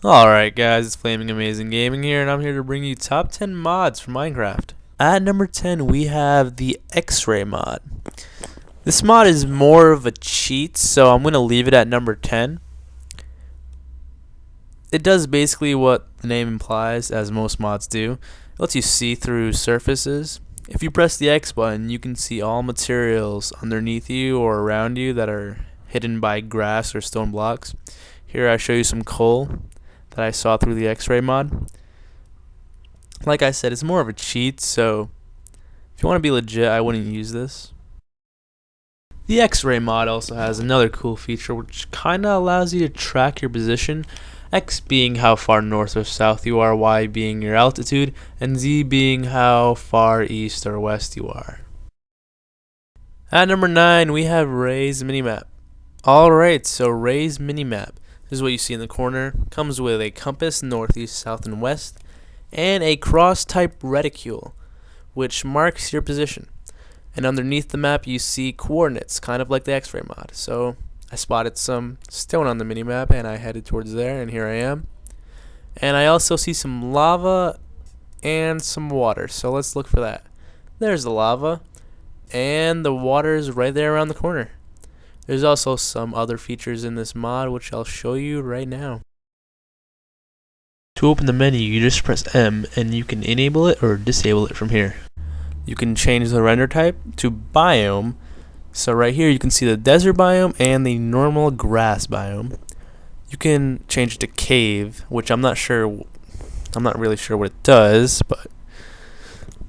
Alright guys, it's Flaming Amazing Gaming here, and I'm here to bring you top 10 mods for Minecraft. At number 10 we have the X-Ray mod. This mod is more of a cheat, so I'm going to leave it at number 10. It does basically what the name implies, as most mods do. It lets you see through surfaces. If you press the X button, you can see all materials underneath you or around you that are hidden by grass or stone blocks. Here I show you some coal that I saw through the X-Ray mod. Like I said, it's more of a cheat, so if you want to be legit, I wouldn't use this. The X-Ray mod also has another cool feature which kinda allows you to track your position, X being how far north or south you are, Y being your altitude, and Z being how far east or west you are. At number 9 we have Ray's Minimap. Alright, so Ray's Minimap. This is what you see in the corner. Comes with a compass, northeast, south, and west, and a cross-type reticule, which marks your position. And underneath the map, you see coordinates, kind of like the X-Ray mod. So I spotted some stone on the minimap, and I headed towards there, and here I am. And I also see some lava and some water, so let's look for that. There's the lava, and the water is right there around the corner. There's also some other features in this mod which I'll show you right now. To open the menu, you just press M and you can enable it or disable it from here. You can change the render type to biome. So right here you can see the desert biome and the normal grass biome. You can change it to cave, which I'm not really sure what it does, but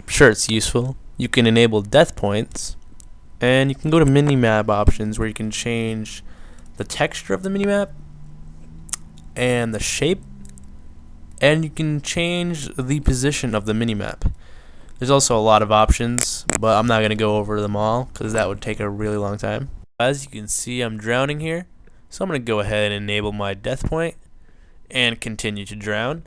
I'm sure it's useful. You can enable death points. And you can go to minimap options where you can change the texture of the minimap and the shape, and you can change the position of the minimap. There's also a lot of options, but I'm not going to go over them all because that would take a really long time. As you can see, I'm drowning here, so I'm going to go ahead and enable my death point and continue to drown.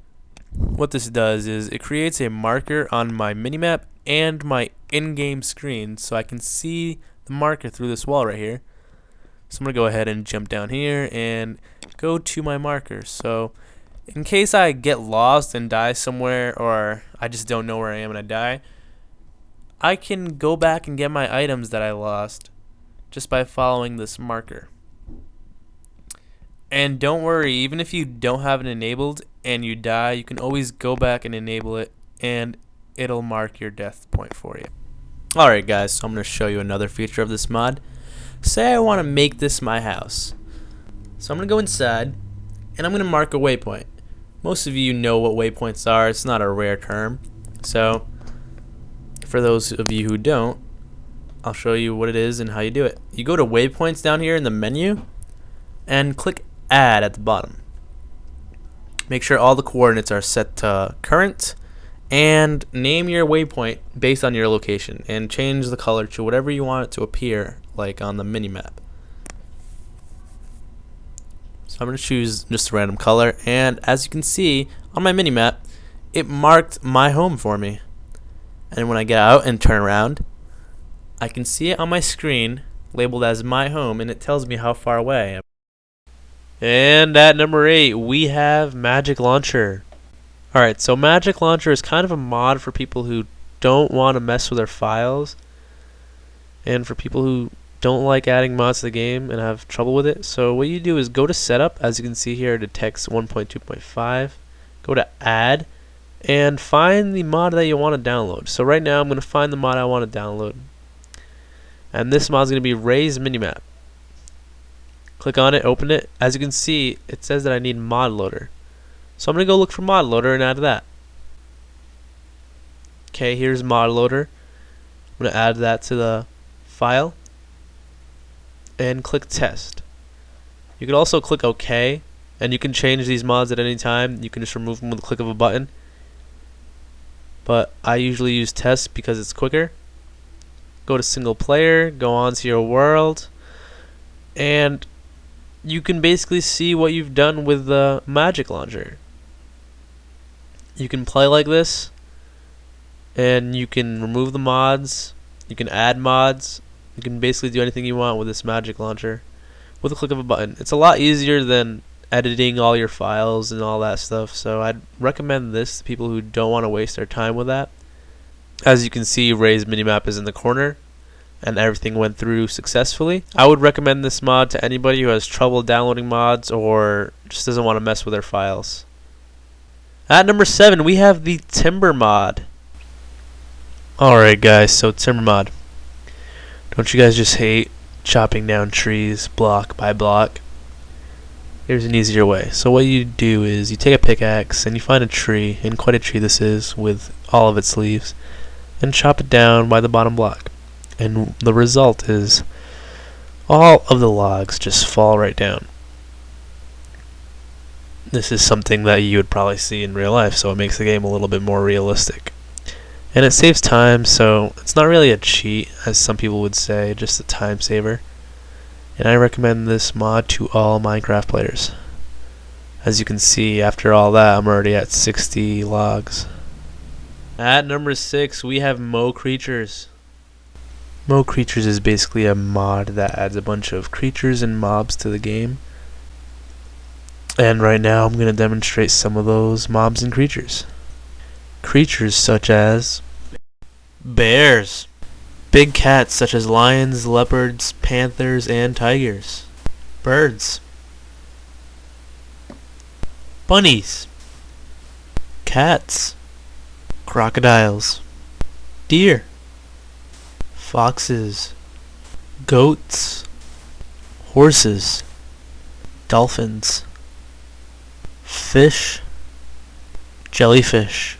What this does is it creates a marker on my minimap and my in-game screen, so I can see the marker through this wall right here. So I'm going to go ahead and jump down here and go to my marker. So in case I get lost and die somewhere, or I just don't know where I am and I die, I can go back and get my items that I lost just by following this marker. And don't worry, even if you don't have it enabled and you die, you can always go back and enable it, and it'll mark your death point for you. Alright guys, so I'm going to show you another feature of this mod. Say I want to make this my house. So I'm going to go inside, and I'm going to mark a waypoint. Most of you know what waypoints are. It's not a rare term. So for those of you who don't, I'll show you what it is and how you do it. You go to waypoints down here in the menu, and click add at the bottom. Make sure all the coordinates are set to current, and name your waypoint based on your location, and change the color to whatever you want it to appear like on the minimap. So I'm going to choose just a random color, and as you can see on my minimap, it marked my home for me. And when I get out and turn around, I can see it on my screen labeled as my home, and it tells me how far away I am. And at number 8 we have Magic Launcher. Alright, so Magic Launcher is kind of a mod for people who don't want to mess with their files, and for people who don't like adding mods to the game and have trouble with it. So what you do is go to setup, as you can see here, to text 1.2.5, go to add, and find the mod that you want to download. So right now I'm going to find the mod I want to download, and this mod is going to be Ray's Minimap. Click on it, open it. As you can see, it says that I need mod loader. So I'm going to go look for mod loader and add that. Okay, here's mod loader. I'm going to add that to the file and click test. You can also click OK, and you can change these mods at any time. You can just remove them with a click of a button, but I usually use test because it's quicker. Go to single player, go on to your world, and you can basically see what you've done with the Magic Launcher. You can play like this, and you can remove the mods, you can add mods, you can basically do anything you want with this Magic Launcher with a click of a button. It's a lot easier than editing all your files and all that stuff. So I'd recommend this to people who don't want to waste their time with that. As you can see, Ray's Minimap is in the corner and everything went through successfully. I would recommend this mod to anybody who has trouble downloading mods or just doesn't want to mess with their files. At number 7, we have the Timber mod. Alright guys, so Timber mod. Don't you guys just hate chopping down trees block by block? Here's an easier way. So what you do is you take a pickaxe and you find a tree, and quite a tree this is, with all of its leaves, and chop it down by the bottom block. And the result is all of the logs just fall right down. This is something that you would probably see in real life, so it makes the game a little bit more realistic. And it saves time, so it's not really a cheat, as some people would say, just a time saver. And I recommend this mod to all Minecraft players. As you can see, after all that, I'm already at 60 logs. At number 6, we have Mo Creatures. Mo Creatures is basically a mod that adds a bunch of creatures and mobs to the game. And right now I'm going to demonstrate some of those mobs and creatures. Creatures such as bears, big cats such as lions, leopards, panthers, and tigers, birds, bunnies, cats, crocodiles, deer, foxes, goats, horses, dolphins, fish, jellyfish,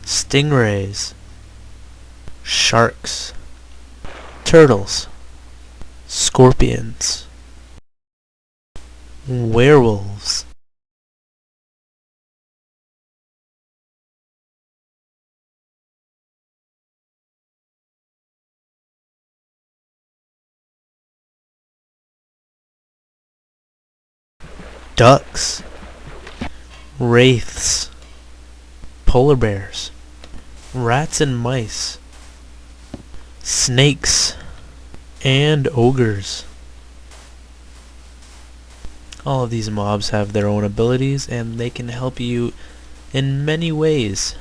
stingrays, sharks, turtles, scorpions, werewolves, ducks, wraiths, polar bears, rats and mice, snakes, and ogres. All of these mobs have their own abilities and they can help you in many ways.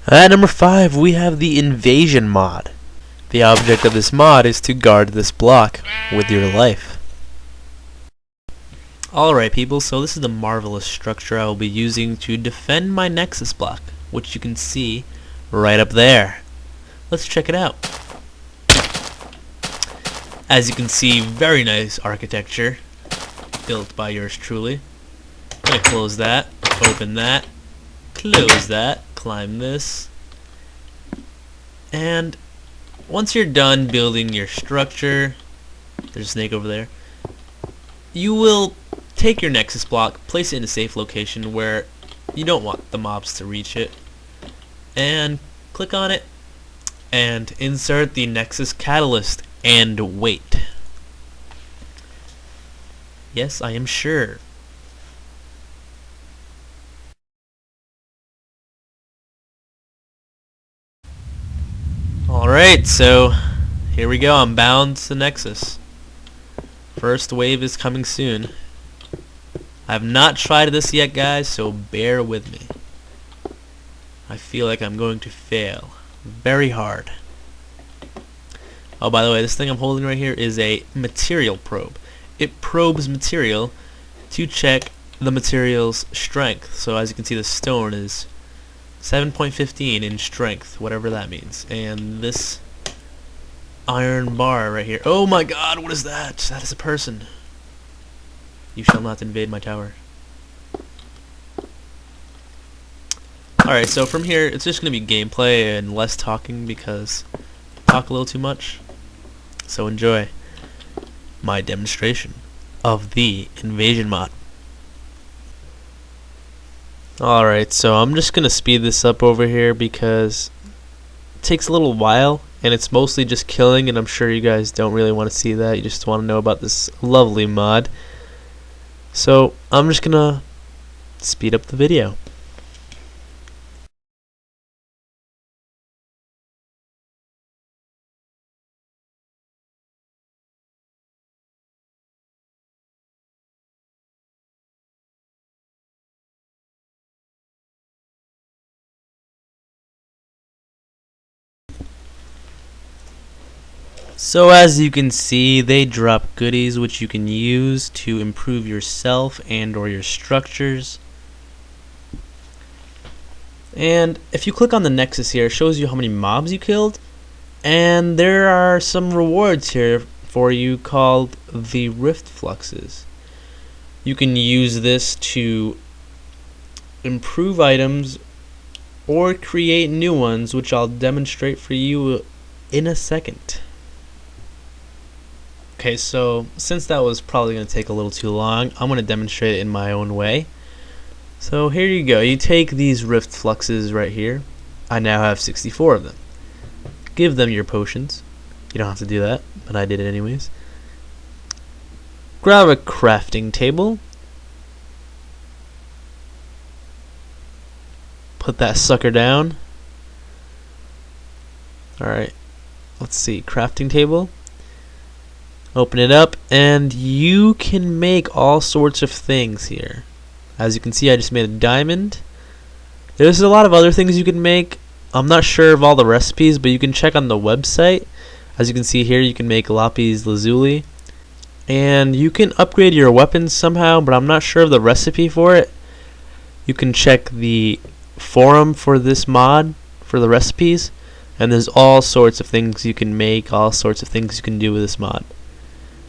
At number 5, we have the Invasion mod. The object of this mod is to guard this block with your life. Alright people, so this is the marvelous structure I will be using to defend my Nexus block, which you can see right up there. Let's check it out. As you can see, very nice architecture, built by yours truly. I'm going to close that, open that, close that, climb this, and once you're done building your structure, there's a snake over there, you will take your Nexus block, place it in a safe location where you don't want the mobs to reach it, and click on it and insert the Nexus catalyst and wait. Yes, I am sure. Alright, so here we go. I'm bound to Nexus. First wave is coming soon. I have not tried this yet, guys, so bear with me. I feel like I'm going to fail very hard. Oh, by the way, this thing I'm holding right here is a material probe. It probes material to check the material's strength. So as you can see, the stone is 7.15 in strength, whatever that means. And this iron bar right here. Oh my god, what is that? That is a person. You shall not invade my tower. Alright, so from here, it's just going to be gameplay and less talking because I talk a little too much. So enjoy my demonstration of the Invasion mod. Alright, so I'm just going to speed this up over here because it takes a little while and it's mostly just killing, and I'm sure you guys don't really want to see that. You just want to know about this lovely mod. So I'm just going to speed up the video. So as you can see, they drop goodies which you can use to improve yourself and or your structures. And if you click on the Nexus here, it shows you how many mobs you killed. And there are some rewards here for you called the Rift Fluxes. You can use this to improve items or create new ones, which I'll demonstrate for you in a second. Okay, so since that was probably going to take a little too long, I'm going to demonstrate it in my own way. So here you go. You take these Rift Fluxes right here. I now have 64 of them. Give them your potions. You don't have to do that, but I did it anyways. Grab a crafting table. Put that sucker down. Alright, let's see. Crafting table. Open it up, and you can make all sorts of things here. As you can see, I just made a diamond. There's a lot of other things you can make. I'm not sure of all the recipes, but you can check on the website. As you can see here, you can make lapis lazuli. And you can upgrade your weapons somehow, but I'm not sure of the recipe for it. You can check the forum for this mod for the recipes. And there's all sorts of things you can make, all sorts of things you can do with this mod.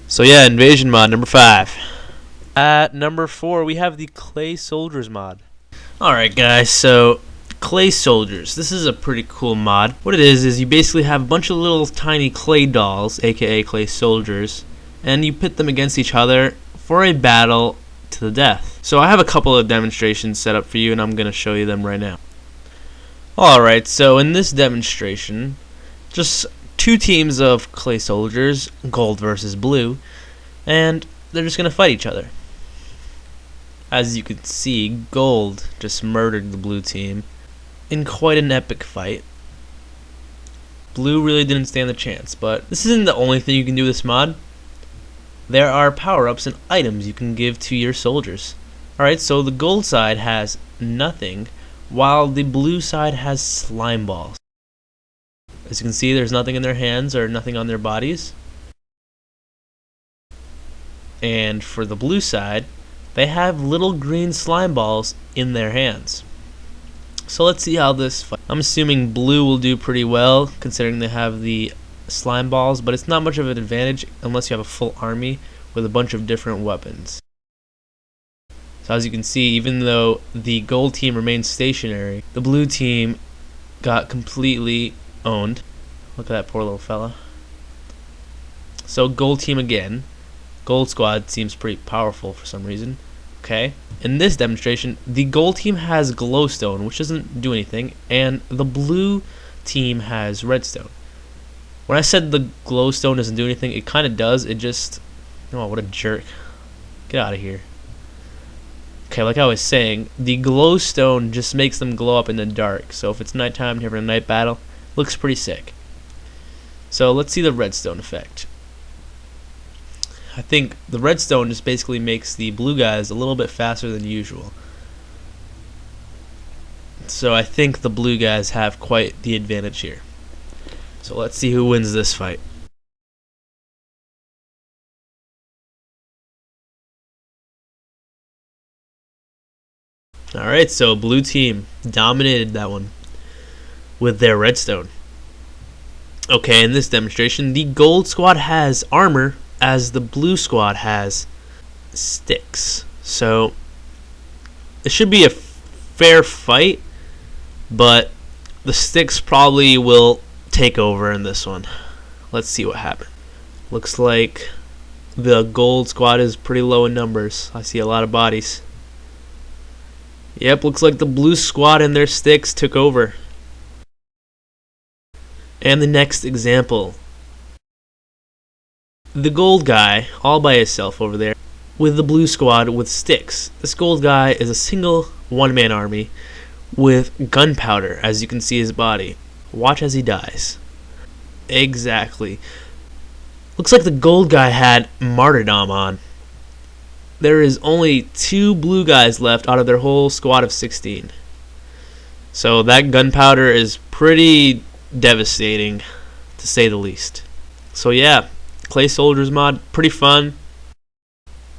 So yeah, Invasion mod number 5. At number 4, we have the Clay Soldiers mod. Alright guys, so Clay Soldiers. This is a pretty cool mod. What it is you basically have a bunch of little tiny clay dolls, aka Clay Soldiers, and you pit them against each other for a battle to the death. So I have a couple of demonstrations set up for you, and I'm going to show you them right now. Alright, so in this demonstration, just 2 teams of Clay Soldiers, gold versus blue, and they're just going to fight each other. As you can see, gold just murdered the blue team in quite an epic fight. Blue really didn't stand a chance, but this isn't the only thing you can do with this mod. There are power-ups and items you can give to your soldiers. Alright, so the gold side has nothing, while the blue side has slime balls. As you can see, there's nothing in their hands or nothing on their bodies. And for the blue side, they have little green slime balls in their hands. So let's see how this fight. I'm assuming blue will do pretty well considering they have the slime balls, but it's not much of an advantage unless you have a full army with a bunch of different weapons. So as you can see, even though the gold team remains stationary, the blue team got completely owned. Look at that poor little fella. So gold team again. Gold squad seems pretty powerful for some reason. Okay. In this demonstration, the gold team has glowstone, which doesn't do anything, and the blue team has redstone. When I said the glowstone doesn't do anything, it kind of does. It just... Oh, what a jerk. Get out of here. Okay, like I was saying, the glowstone just makes them glow up in the dark. So if it's nighttime and you're having a night battle, it looks pretty sick. So let's see the redstone effect. I think the redstone just basically makes the blue guys a little bit faster than usual. So I think the blue guys have quite the advantage here. So let's see who wins this fight. Alright, so blue team dominated that one with their redstone. Okay, in this demonstration, the gold squad has armor as the blue squad has sticks. So it should be a fair fight, but the sticks probably will take over in this one. Let's see what happens. Looks like the gold squad is pretty low in numbers. I see a lot of bodies. Yep, looks like the blue squad and their sticks took over. And the next example. The gold guy, all by himself over there, with the blue squad with sticks. This gold guy is a single one-man army with gunpowder, as you can see his body. Watch as he dies. Exactly. Looks like the gold guy had martyrdom on. There is only 2 blue guys left out of their whole squad of 16. So that gunpowder is pretty devastating, to say the least. So yeah, Clay Soldiers mod, pretty fun.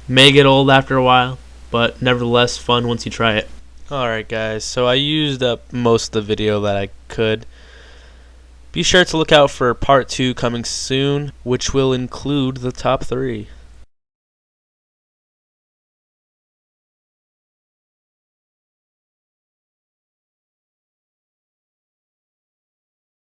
May get old after a while, but nevertheless fun once you try it. Alright guys, so I used up most of the video that I could. Be sure to look out for part 2 coming soon, which will include the top 3.